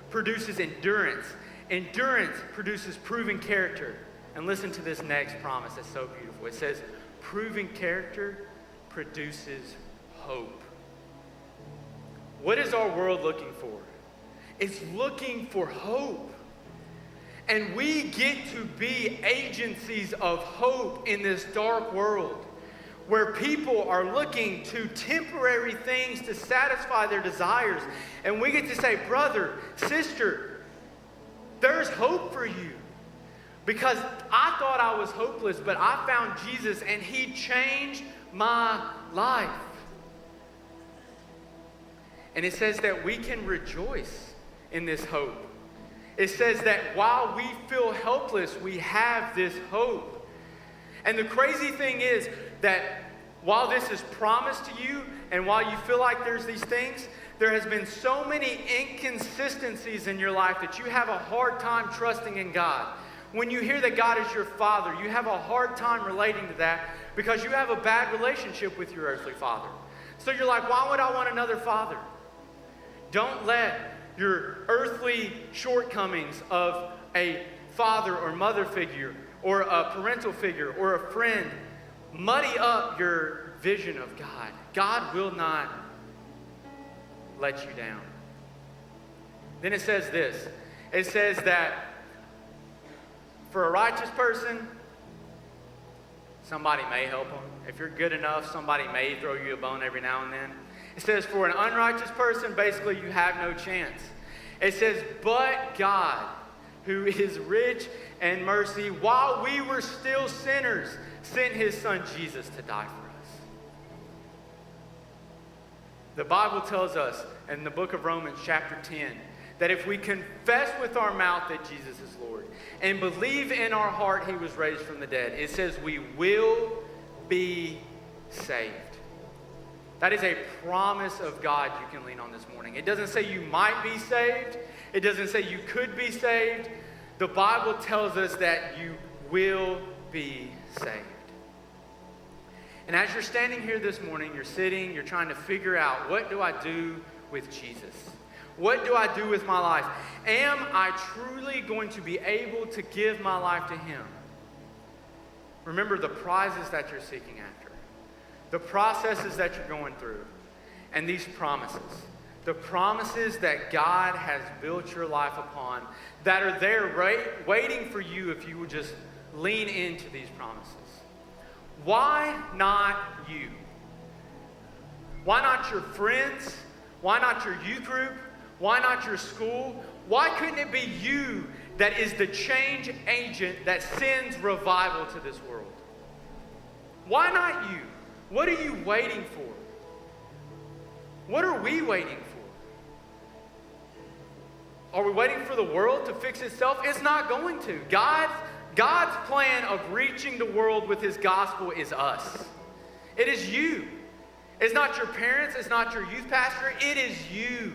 produces endurance. Endurance produces proven character. And listen to this next promise that's so beautiful. It says, proven character produces hope. What is our world looking for? It's looking for hope. And we get to be agencies of hope in this dark world where people are looking to temporary things to satisfy their desires. And we get to say, brother, sister, there's hope for you. Because I thought I was hopeless, but I found Jesus and He changed my life. And it says that we can rejoice in this hope. It says that while we feel helpless, we have this hope. And the crazy thing is that while this is promised to you and while you feel like there's these things, there has been so many inconsistencies in your life that you have a hard time trusting in God. When you hear that God is your Father, you have a hard time relating to that because you have a bad relationship with your earthly father. So you're like, why would I want another father? Don't let your earthly shortcomings of a father or mother figure or a parental figure or a friend muddy up your vision of God. God will not let you down. Then it says this. It says that for a righteous person, somebody may help them. If you're good enough, somebody may throw you a bone every now and then. It says, for an unrighteous person, basically, you have no chance. It says, but God, who is rich in mercy, while we were still sinners, sent his son Jesus to die for us. The Bible tells us in the book of Romans chapter 10 that if we confess with our mouth that Jesus is Lord and believe in our heart he was raised from the dead, it says we will be saved. That is a promise of God you can lean on this morning. It doesn't say you might be saved. It doesn't say you could be saved. The Bible tells us that you will be saved. And as you're standing here this morning, you're sitting, you're trying to figure out, what do I do with Jesus? What do I do with my life? Am I truly going to be able to give my life to him? Remember the prizes that you're seeking after, the processes that you're going through, and these promises. The promises that God has built your life upon that are there waiting for you if you would just lean into these promises. Why not you? Why not your friends? Why not your youth group? Why not your school? Why couldn't it be you that is the change agent that sends revival to this world? Why not you? What are you waiting for? What are we waiting for? Are we waiting for the world to fix itself? It's not going to. God's plan of reaching the world with his gospel is us. It is you. It's not your parents. It's not your youth pastor. It is you.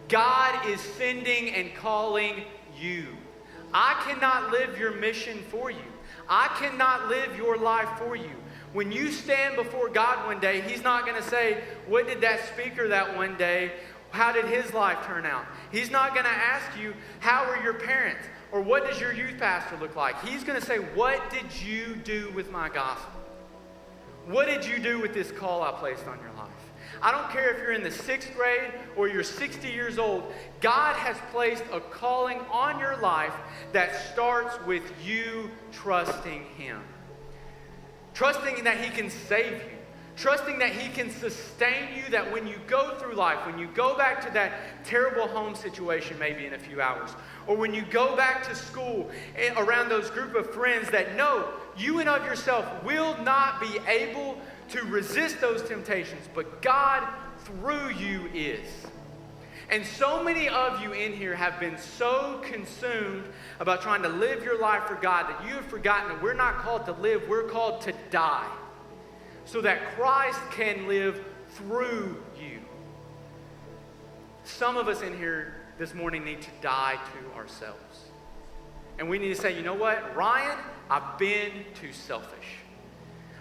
God is sending and calling you. I cannot live your mission for you. I cannot live your life for you. When you stand before God one day, he's not going to say, what did that speaker that one day, how did his life turn out? He's not going to ask you, how are your parents? Or what does your youth pastor look like? He's going to say, what did you do with my gospel? What did you do with this call I placed on your life? I don't care if you're in the 6th grade or you're 60 years old. God has placed a calling on your life that starts with you trusting him. Trusting that he can save you. Trusting that he can sustain you, that when you go through life, when you go back to that terrible home situation maybe in a few hours, or when you go back to school around those group of friends that know you and of yourself will not be able to resist those temptations, but God through you is. And so many of you in here have been so consumed about trying to live your life for God that you have forgotten that we're not called to live, we're called to die, so that Christ can live through you. Some of us in here this morning need to die to ourselves. And we need to say, you know what, Ryan, I've been too selfish.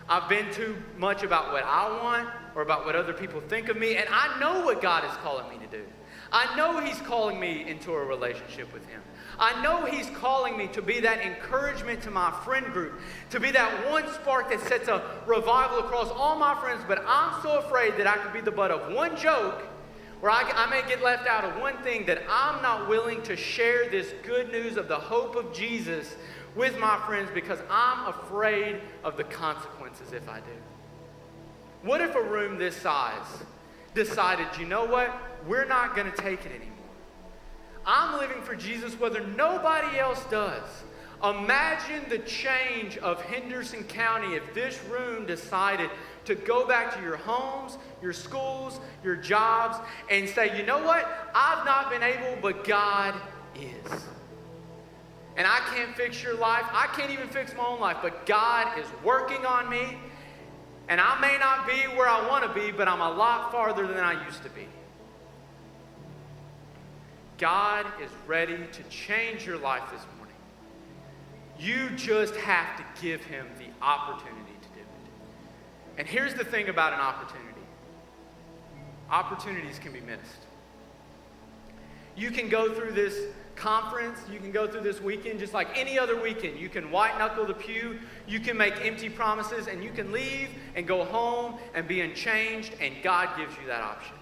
I've been too much about what I want or about what other people think of me, and I know what God is calling me to do. I know he's calling me into a relationship with him. I know he's calling me to be that encouragement to my friend group, to be that one spark that sets a revival across all my friends, but I'm so afraid that I could be the butt of one joke where I may get left out of one thing, that I'm not willing to share this good news of the hope of Jesus with my friends because I'm afraid of the consequences if I do. What if a room this size decided, you know what, we're not going to take it anymore. I'm living for Jesus whether nobody else does. Imagine the change of Henderson County if this room decided to go back to your homes, your schools, your jobs, and say, you know what, I've not been able, but God is. And I can't fix your life. I can't even fix my own life, but God is working on me. And I may not be where I want to be, but I'm a lot farther than I used to be. God is ready to change your life this morning. You just have to give him the opportunity to do it. And here's the thing about an opportunity. Opportunities can be missed. You can go through this conference, you can go through this weekend just like any other weekend. You can white knuckle the pew, you can make empty promises, and you can leave and go home and be unchanged, and God gives you that option.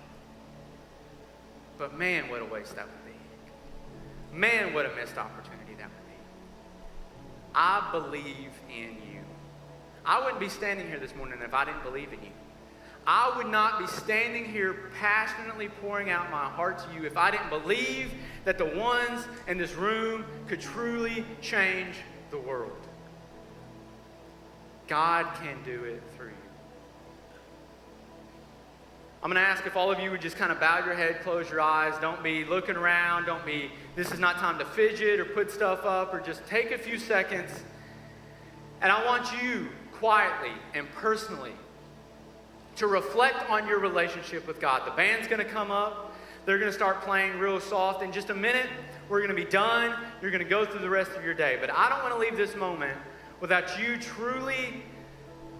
But man, what a waste that would be. Man, what a missed opportunity that would be. I believe in you. I wouldn't be standing here this morning if I didn't believe in you. I would not be standing here passionately pouring out my heart to you if I didn't believe that the ones in this room could truly change the world. God can do it through you. I'm going to ask if all of you would just kind of bow your head, close your eyes. Don't be looking around. This is not time to fidget or put stuff up, or just take a few seconds. And I want you quietly and personally to reflect on your relationship with God. The band's going to come up. They're going to start playing real soft. In just a minute, we're going to be done. You're going to go through the rest of your day. But I don't want to leave this moment without you truly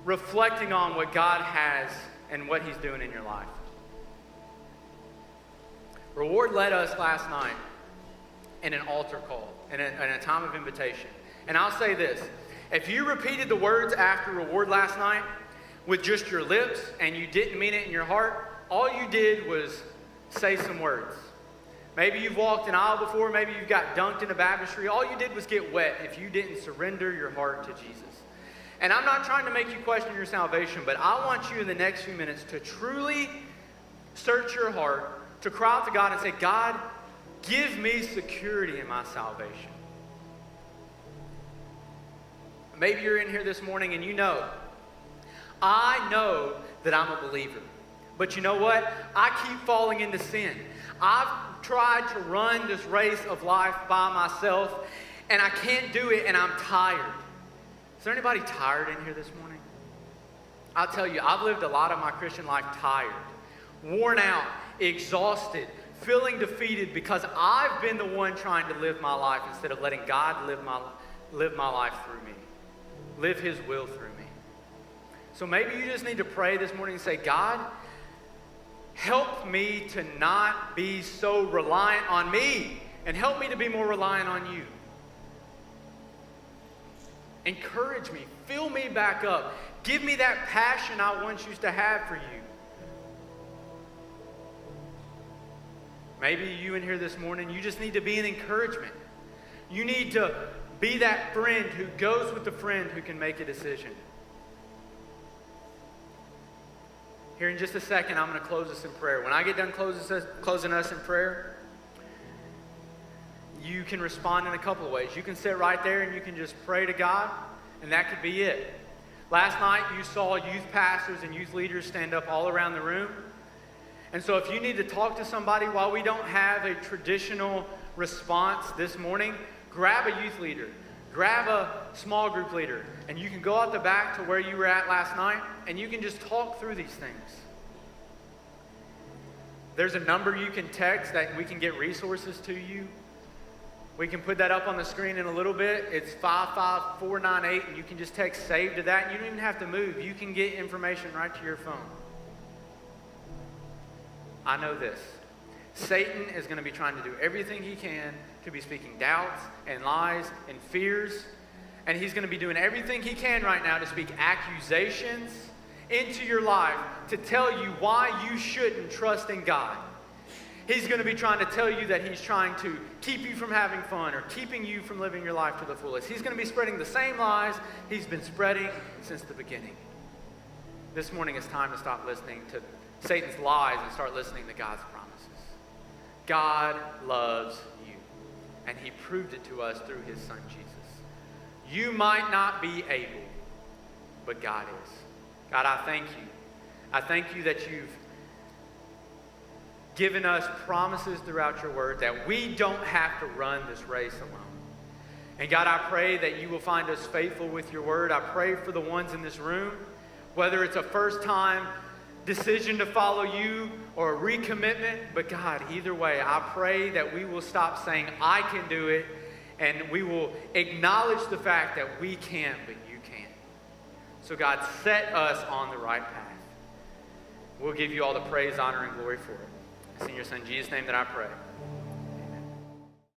reflecting on what God has and what He's doing in your life. Reward led us last night in an altar call, in a time of invitation. And I'll say this. If you repeated the words after Reward last night with just your lips and you didn't mean it in your heart, all you did was say some words. Maybe you've walked an aisle before. Maybe you've got dunked in a baptistry. All you did was get wet if you didn't surrender your heart to Jesus. And I'm not trying to make you question your salvation, but I want you in the next few minutes to truly search your heart, to cry out to God and say, God, give me security in my salvation. Maybe you're in here this morning and I know that I'm a believer. But you know what? I keep falling into sin. I've tried to run this race of life by myself, and I can't do it, and I'm tired. Is there anybody tired in here this morning? I'll tell you, I've lived a lot of my Christian life tired, worn out, exhausted, feeling defeated because I've been the one trying to live my life instead of letting God live my life through me, live His will through me. So maybe you just need to pray this morning and say, God, help me to not be so reliant on me, and help me to be more reliant on you. Encourage me, fill me back up, give me that passion I once used to have for you. Maybe you in here this morning, you just need to be an encouragement. You need to be that friend who goes with the friend who can make a decision. Here in just a second, I'm going to close us in prayer. When I get done closing us in prayer, you can respond in a couple of ways. You can sit right there and you can just pray to God, and that could be it. Last night, you saw youth pastors and youth leaders stand up all around the room. And so if you need to talk to somebody, while we don't have a traditional response this morning, grab a youth leader, grab a small group leader, and you can go out the back to where you were at last night, and you can just talk through these things. There's a number you can text that we can get resources to you. We can put that up on the screen in a little bit. It's 55498, and you can just text save to that, and you don't even have to move. You can get information right to your phone. I know this. Satan is going to be trying to do everything he can to be speaking doubts and lies and fears. And he's going to be doing everything he can right now to speak accusations into your life to tell you why you shouldn't trust in God. He's going to be trying to tell you that he's trying to keep you from having fun or keeping you from living your life to the fullest. He's going to be spreading the same lies he's been spreading since the beginning. This morning it's time to stop listening to Satan's lies and start listening to God's promises. God loves you, and He proved it to us through His Son, Jesus. You might not be able, but God is. God, I thank you. I thank you that you've given us promises throughout your word that we don't have to run this race alone. And God, I pray that you will find us faithful with your word. I pray for the ones in this room, whether it's a first-time decision to follow you or a recommitment, but God, either way, I pray that we will stop saying, I can do it, and we will acknowledge the fact that we can't, but you can. So God, set us on the right path. We'll give you all the praise, honor, and glory for it. It's in your Son, Jesus' name, that I pray.